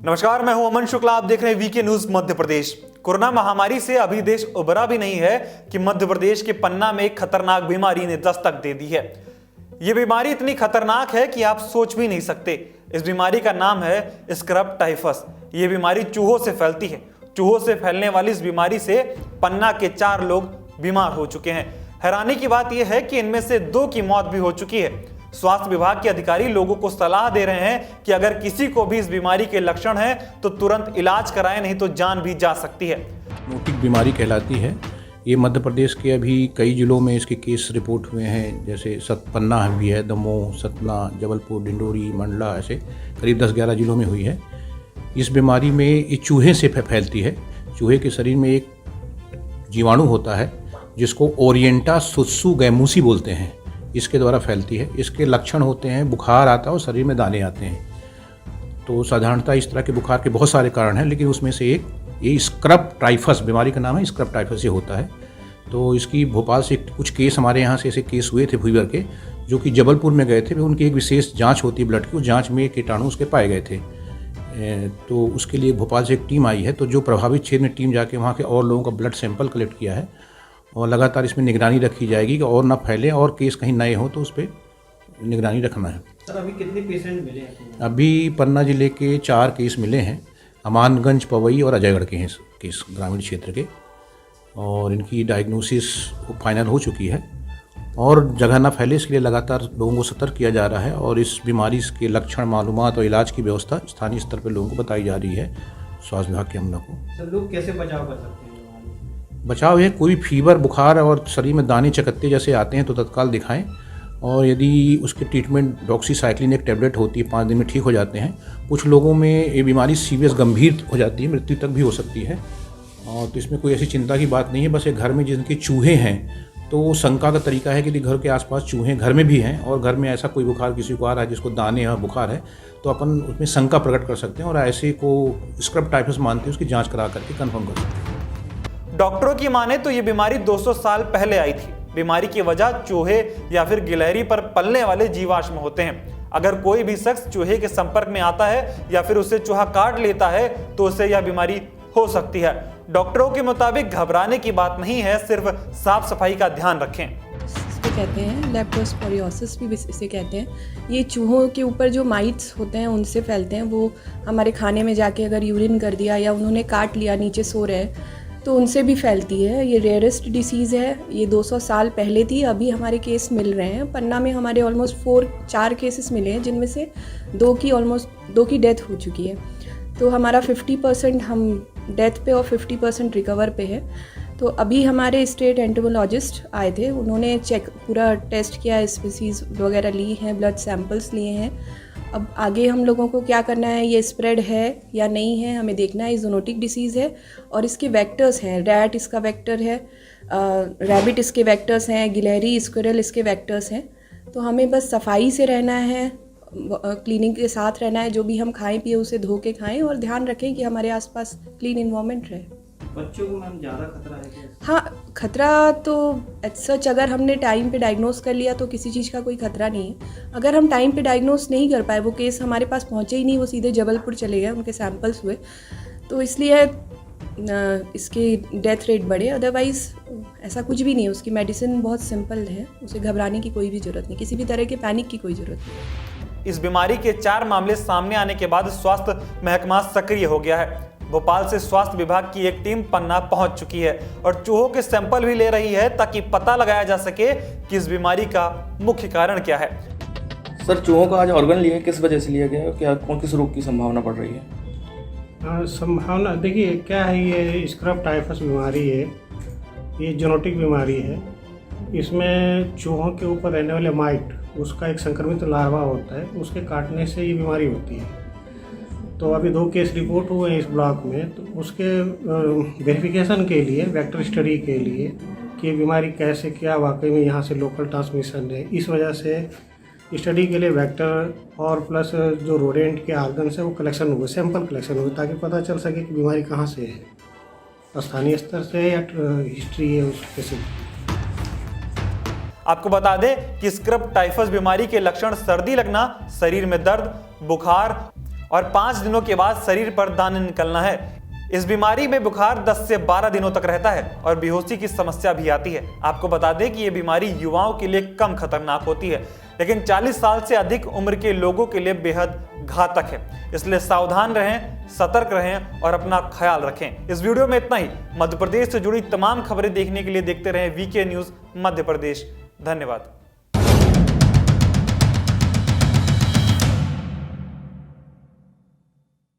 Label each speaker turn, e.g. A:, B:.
A: नमस्कार, मैं हूं अमन शुक्ला। आप देख रहे हैं VK news Madhya Pradesh. Corona महामारी से अभी देश उबरा भी नहीं है कि मध्य प्रदेश के पन्ना में एक खतरनाक बीमारी ने दस्तक दे दी है। यह बीमारी इतनी खतरनाक है कि आप सोच भी नहीं सकते। इस बीमारी का नाम है स्क्रब टाइफस। यह बीमारी चूहों से फैलती है। चूहों से फैलने वाली इस बीमारी से पन्ना के 4 लोग बीमार हो चुके हैं। हैरानी की बात यह है कि इनमें से 2 की मौत भी हो चुकी है। स्वास्थ्य विभाग के अधिकारी लोगों को सलाह दे रहे हैं कि अगर किसी को भी इस बीमारी के लक्षण हैं तो तुरंत इलाज कराएं, नहीं तो जान भी जा सकती है।
B: नोटिक बीमारी कहलाती है। ये मध्य प्रदेश के अभी कई जिलों में इसके केस रिपोर्ट हुए हैं, जैसे पन्ना भी है, दमोह, सतना, जबलपुर, डिंडोरी, मंडला, ऐसे करीब 10-11 जिलों में हुई है। इस बीमारी में ये चूहे से फैलती है। चूहे के शरीर में एक जीवाणु होता है जिसको ओरिएंटा सुत्सु गैमुसी बोलते हैं। इसके द्वारा फैलती है। इसके लक्षण होते हैं बुखार आता है और शरीर में दाने आते हैं। तो साधारणतः इस तरह के बुखार के बहुत सारे कारण हैं, लेकिन उसमें से एक ये स्क्रब टाइफस बीमारी का नाम है। स्क्रब टाइफस ये होता है। तो इसकी भोपाल से कुछ केस हमारे यहाँ से ऐसे केस हुए थे फीवर के, जो कि जबलपुर में गए थे। उनकी एक विशेष जाँच होती है ब्लड की, उस जाँच में कीटाणु उसके पाए गए थे। तो उसके लिए भोपाल से एक टीम आई है। तो जो प्रभावित क्षेत्र में टीम जाके वहाँ के और लोगों का ब्लड सैंपल कलेक्ट किया है और लगातार इसमें निगरानी रखी जाएगी कि और ना फैले और केस कहीं नए हो तो उस पर निगरानी रखना है।
C: सर, अभी कितने पेशेंट मिले हैं?
B: अभी पन्ना जिले के 4 केस मिले हैं। अमानगंज, पवई और अजयगढ़ के हैं केस, ग्रामीण क्षेत्र के। और इनकी डायग्नोसिस फाइनल हो चुकी है और जगह ना फैले इसके लिए लगातार लोगों को सतर्क किया जा रहा है। और इस बीमारी के लक्षण, मालूमात और इलाज की व्यवस्था स्थानीय स्तर पर लोगों को बताई जा रही है स्वास्थ्य विभाग के अमला को।
C: सर, लोग कैसे बचाव कर सकते हैं?
B: बचाव है, कोई फीवर, बुखार और शरीर में दाने चकत्ते जैसे आते हैं तो तत्काल दिखाएं। और यदि उसके ट्रीटमेंट डॉक्सीसाइक्लिन एक टैबलेट होती है, 5 दिन में ठीक हो जाते हैं। कुछ लोगों में ये बीमारी सीरियस गंभीर हो जाती है, मृत्यु तक भी हो सकती है। और तो इसमें कोई ऐसी चिंता की बात नहीं है। बस एक घर में जिनके चूहे हैं तो शंका का तरीका है कि घर के आसपास चूहे घर में भी हैं और घर में ऐसा कोई बुखार किसी को आ रहा है जिसको दाने और बुखार है, तो अपन उसमें शंका प्रकट कर सकते हैं और ऐसे को स्क्रब टाइफस मानते हैं, उसकी जाँच करा करके कन्फर्म कर सकते हैं।
A: डॉक्टरों की माने तो ये बीमारी 200 साल पहले आई थी। बीमारी की वजह चूहे या फिर गिलहरी पर पलने वाले जीवाश्म होते हैं। अगर कोई भी शख्स चूहे के संपर्क में आता है या फिर उसे चूहा काट लेता है तो उसे यह बीमारी हो सकती है। डॉक्टरों के मुताबिक घबराने की बात नहीं है, सिर्फ साफ सफाई का ध्यान रखें।
D: इसको कहते हैं लेप्टोस्पोरियोसिस भी इसे कहते हैं। ये चूहों के ऊपर जो माइट्स होते हैं उनसे फैलते हैं। वो हमारे खाने में जाके अगर यूरिन कर दिया या उन्होंने काट लिया, नीचे सो रहे तो उनसे भी फैलती है। ये रेयरेस्ट डिसीज़ है। ये 200 साल पहले थी। अभी हमारे केस मिल रहे हैं। पन्ना में हमारे ऑलमोस्ट 4 केसेस मिले हैं, जिनमें से 2 की डेथ हो चुकी है। तो हमारा 50% हम डेथ पे और 50% रिकवर पे है। तो अभी हमारे स्टेट एंटोमोलॉजिस्ट आए थे। उन्होंने पूरा टेस्ट किया, स्पीसीज़ वगैरह ली हैं, ब्लड सैंपल्स लिए हैं। अब आगे हम लोगों को क्या करना है, ये स्प्रेड है या नहीं है, हमें देखना है। ज़ूनोटिक डिसीज़ है और इसके वेक्टर्स हैं। रैट इसका वेक्टर है, रैबिट इसके वेक्टर्स हैं, गिलहरी, स्क्विरल इसके वेक्टर्स हैं। तो हमें बस सफाई से रहना है, क्लीनिंग के साथ रहना है। जो भी हम खाएं पिए उसे धो के खाएं और ध्यान रखें कि हमारे आसपास क्लीन इन्वायरमेंट रहे।
C: बच्चों को मैम ज़्यादा खतरा है क्या?
D: हाँ, खतरा तो सच अगर हमने टाइम पे डायग्नोस कर लिया तो किसी चीज़ का कोई खतरा नहीं है। अगर हम टाइम पे डायग्नोस नहीं कर पाए, वो केस हमारे पास पहुँचे ही नहीं, वो सीधे जबलपुर चले गए, उनके सैंपल्स हुए, तो इसलिए इसकी डेथ रेट बढ़े। अदरवाइज़ ऐसा कुछ भी नहीं है। उसकी मेडिसिन बहुत सिंपल है, उसे घबराने की कोई भी ज़रूरत नहीं, किसी भी तरह के पैनिक की कोई ज़रूरत नहीं।
A: इस बीमारी के 4 मामले सामने आने के बाद स्वास्थ्य महकमा सक्रिय हो गया है। भोपाल से स्वास्थ्य विभाग की एक टीम पन्ना पहुंच चुकी है और चूहों के सैंपल भी ले रही है ताकि पता लगाया जा सके कि इस बीमारी का मुख्य कारण क्या है।
E: सर, चूहों का आज ऑर्गन लिया, किस वजह से लिया गया है? क्या कौन किस रोग की संभावना बढ़ रही है?
F: संभावना देखिए क्या है। ये स्क्रब टाइफस बीमारी है, ये जेनेटिक बीमारी है। इसमें चूहों के ऊपर रहने वाले माइट, उसका एक संक्रमित लार्वा होता है, उसके काटने से ये बीमारी होती है। तो अभी 2 केस रिपोर्ट हुए हैं इस ब्लॉक में। तो उसके वेरिफिकेशन के लिए, वेक्टर स्टडी के लिए कि ये बीमारी कैसे, क्या वाकई में यहाँ से लोकल ट्रांसमिशन है, इस वजह से स्टडी के लिए वेक्टर और प्लस जो रोडेंट के ऑर्गन्स है वो कलेक्शन हुए, सैंपल कलेक्शन हुए, ताकि पता चल सके कि बीमारी कहाँ से है, स्थानीय स्तर से या हिस्ट्री है उसके से।
A: आपको बता दें कि स्क्रब टाइफस बीमारी के लक्षण सर्दी लगना, शरीर में दर्द, बुखार और 5 दिनों के बाद शरीर पर दाने निकलना है। इस बीमारी में बुखार 10 से 12 दिनों तक रहता है और बेहोशी की समस्या भी आती है। आपको बता दें कि ये बीमारी युवाओं के लिए कम खतरनाक होती है, लेकिन 40 साल से अधिक उम्र के लोगों के लिए बेहद घातक है। इसलिए सावधान रहें, सतर्क रहें और अपना ख्याल रखें। इस वीडियो में इतना ही। मध्य प्रदेश से जुड़ी तमाम खबरें देखने के लिए देखते रहें वीके न्यूज़ मध्य प्रदेश। धन्यवाद।